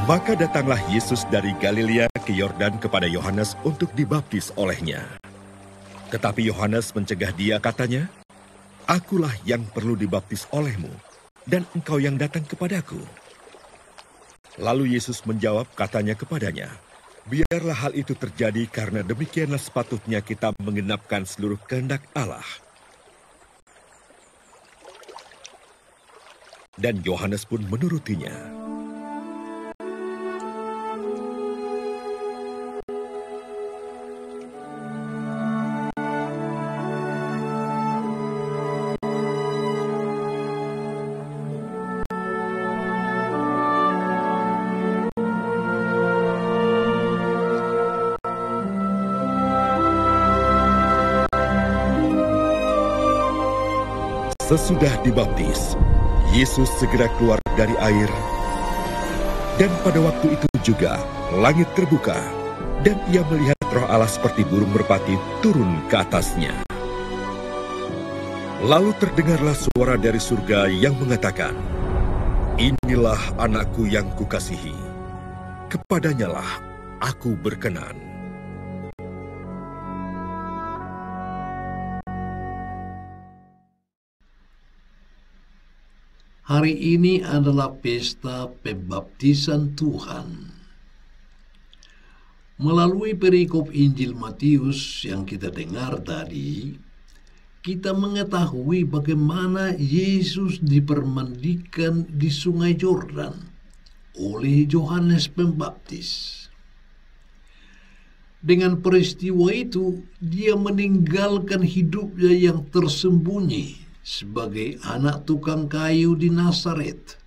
Maka datanglah Yesus dari Galilea ke Yordan kepada Yohanes untuk dibaptis olehnya. Tetapi Yohanes mencegah dia, katanya, "Akulah yang perlu dibaptis olehmu, dan engkau yang datang kepadaku." Lalu Yesus menjawab, katanya kepadanya, "Biarlah hal itu terjadi karena demikianlah sepatutnya kita menggenapkan seluruh kehendak Allah." Dan Yohanes pun menurutinya. Sesudah dibaptis, Yesus segera keluar dari air, dan pada waktu itu juga langit terbuka, dan ia melihat Roh Allah seperti burung merpati turun ke atasnya. Lalu terdengarlah suara dari surga yang mengatakan, "Inilah anakku yang kukasihi, kepadanyalah aku berkenan." Hari ini adalah pesta pembaptisan Tuhan. Melalui perikop Injil Matius yang kita dengar tadi, kita mengetahui bagaimana Yesus dipermandikan di Sungai Yordan oleh Yohanes Pembaptis. Dengan peristiwa itu, dia meninggalkan hidupnya yang tersembunyi sebagai anak tukang kayu di Nazaret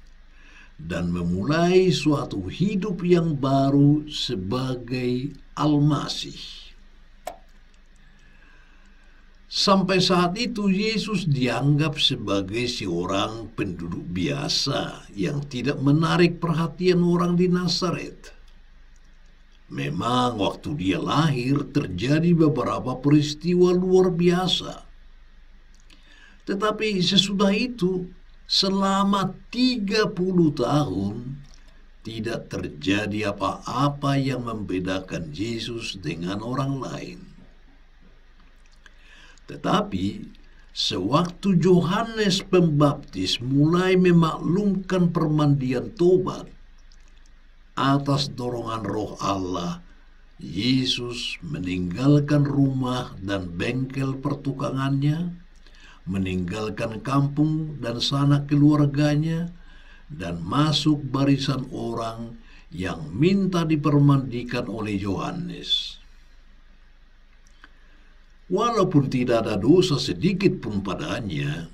dan memulai suatu hidup yang baru sebagai Al-Masih. Sampai saat itu Yesus dianggap sebagai seorang penduduk biasa yang tidak menarik perhatian orang di Nazaret. Memang waktu dia lahir terjadi beberapa peristiwa luar biasa. Tetapi sesudah itu, selama 30 tahun, tidak terjadi apa-apa yang membedakan Yesus dengan orang lain. Tetapi, sewaktu Yohanes Pembaptis mulai memaklumkan permandian tobat, atas dorongan Roh Allah, Yesus meninggalkan rumah dan bengkel pertukangannya, meninggalkan kampung dan sanak keluarganya, dan masuk barisan orang yang minta dipermandikan oleh Yohanes. Walaupun tidak ada dosa sedikit pun padanya,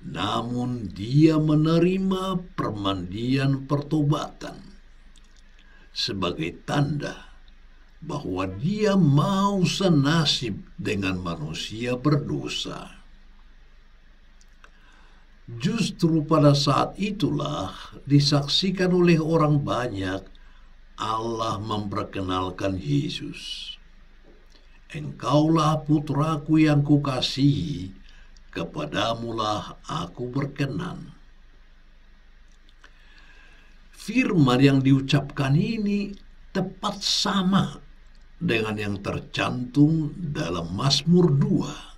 namun dia menerima permandian pertobatan sebagai tanda bahwa dia mau senasib dengan manusia berdosa. Justru pada saat itulah disaksikan oleh orang banyak Allah memperkenalkan Yesus. "Engkaulah putraku yang kukasihi, kepadamulah aku berkenan." Firman yang diucapkan ini tepat sama dengan yang tercantum dalam Mazmur 2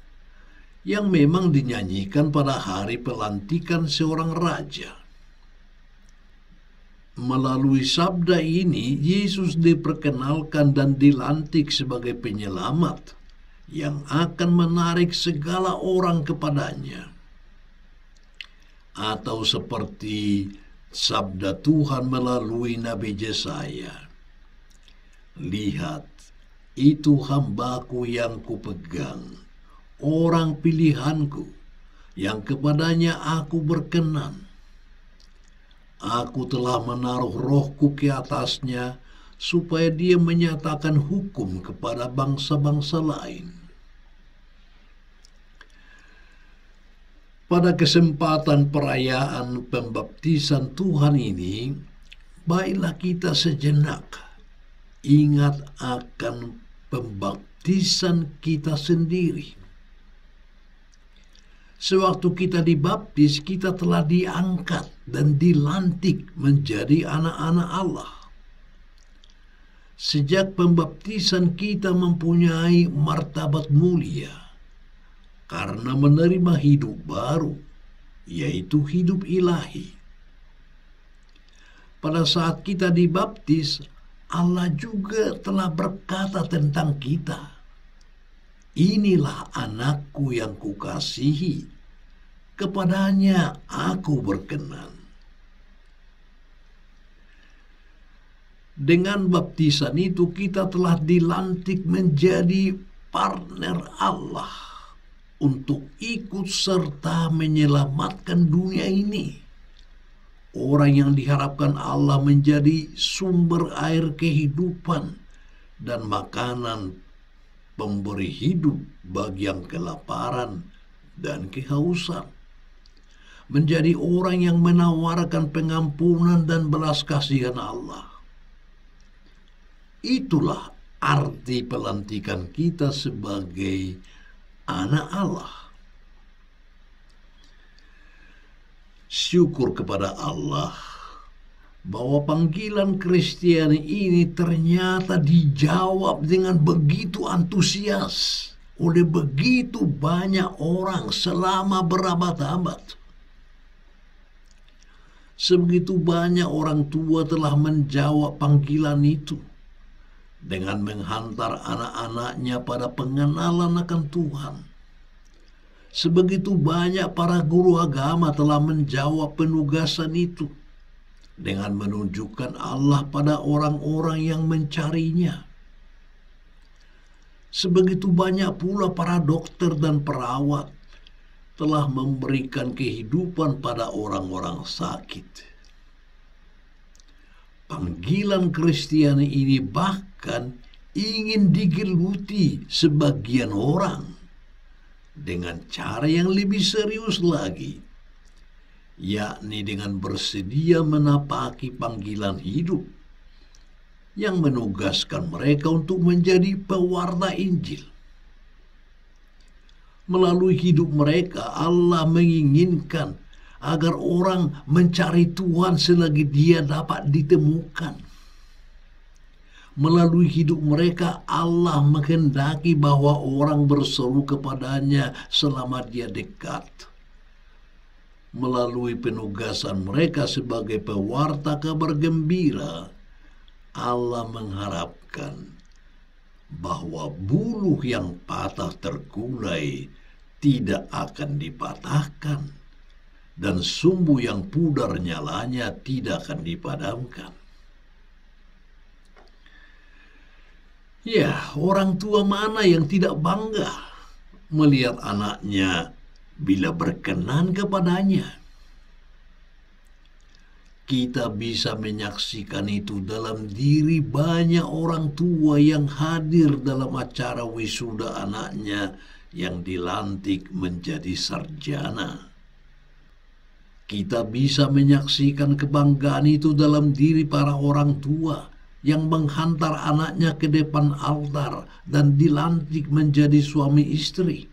yang memang dinyanyikan pada hari pelantikan seorang raja. Melalui sabda ini, Yesus diperkenalkan dan dilantik sebagai penyelamat yang akan menarik segala orang kepadanya. Atau seperti sabda Tuhan melalui Nabi Yesaya, "Lihat, itu hambaku yang kupegang, orang pilihanku, yang kepadanya aku berkenan. Aku telah menaruh rohku ke atasnya, supaya dia menyatakan hukum kepada bangsa-bangsa lain." Pada kesempatan perayaan pembaptisan Tuhan ini, baiklah kita sejenak ingat akan pembaptisan kita sendiri. Sewaktu kita dibaptis, kita telah diangkat dan dilantik menjadi anak-anak Allah. Sejak pembaptisan kita mempunyai martabat mulia karena menerima hidup baru, yaitu hidup ilahi. Pada saat kita dibaptis, Allah juga telah berkata tentang kita, "Inilah anakku yang kukasihi, kepadanya aku berkenan." Dengan baptisan itu kita telah dilantik menjadi partner Allah untuk ikut serta menyelamatkan dunia ini. Orang yang diharapkan Allah menjadi sumber air kehidupan dan makanan pemberi hidup bagi yang kelaparan dan kehausan. Menjadi orang yang menawarkan pengampunan dan belas kasihan Allah. Itulah arti pelantikan kita sebagai anak Allah. Syukur kepada Allah bahwa panggilan Kristiani ini ternyata dijawab dengan begitu antusias oleh begitu banyak orang selama berabad-abad. Sebegitu banyak orang tua telah menjawab panggilan itu dengan menghantar anak-anaknya pada pengenalan akan Tuhan. Sebegitu banyak para guru agama telah menjawab penugasan itu dengan menunjukkan Allah pada orang-orang yang mencarinya. Sebegitu banyak pula para dokter dan perawat telah memberikan kehidupan pada orang-orang sakit. Panggilan Kristiani ini bahkan ingin digeluti sebagian orang dengan cara yang lebih serius lagi, yakni dengan bersedia menapaki panggilan hidup yang menugaskan mereka untuk menjadi pewarta Injil. Melalui hidup mereka, Allah menginginkan agar orang mencari Tuhan selagi dia dapat ditemukan. Melalui hidup mereka, Allah menghendaki bahwa orang berseru kepadanya selama dia dekat. Melalui penugasan mereka sebagai pewarta kabar gembira, Allah mengharapkan bahwa buluh yang patah terkulai tidak akan dipatahkan, dan sumbu yang pudar nyalanya tidak akan dipadamkan. Ya, orang tua mana yang tidak bangga melihat anaknya bila berkenan kepadanya? Kita bisa menyaksikan itu dalam diri banyak orang tua yang hadir dalam acara wisuda anaknya yang dilantik menjadi sarjana. Kita bisa menyaksikan kebanggaan itu dalam diri para orang tua yang menghantar anaknya ke depan altar dan dilantik menjadi suami istri.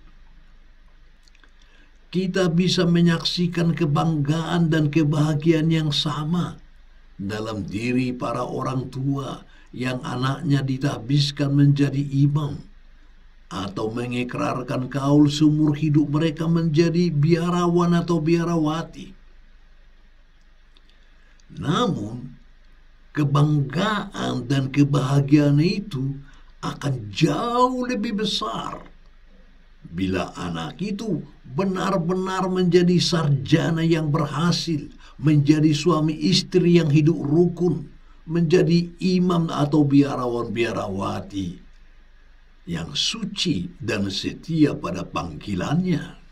Kita bisa menyaksikan kebanggaan dan kebahagiaan yang sama dalam diri para orang tua yang anaknya ditahbiskan menjadi imam atau mengikrarkan kaul seumur hidup mereka menjadi biarawan atau biarawati. Namun, kebanggaan dan kebahagiaan itu akan jauh lebih besar bila anak itu benar-benar menjadi sarjana yang berhasil, menjadi suami istri yang hidup rukun, menjadi imam atau biarawan biarawati yang suci dan setia pada panggilannya.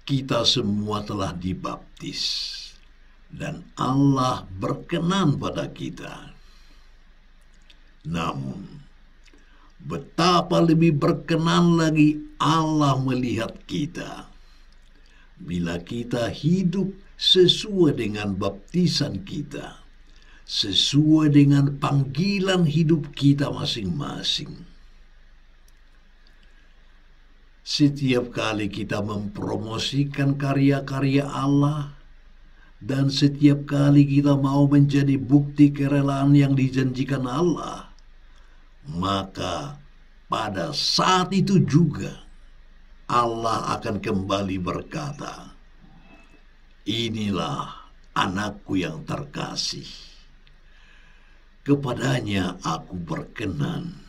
Kita semua telah dibaptis dan Allah berkenan pada kita. Namun, betapa lebih berkenan lagi Allah melihat kita bila kita hidup sesuai dengan baptisan kita, sesuai dengan panggilan hidup kita masing-masing. Setiap kali kita mempromosikan karya-karya Allah Dan setiap kali kita mau menjadi bukti kerelaan yang dijanjikan Allah, maka pada saat itu juga Allah akan kembali berkata, "Inilah anakku yang terkasih, kepadanya aku berkenan."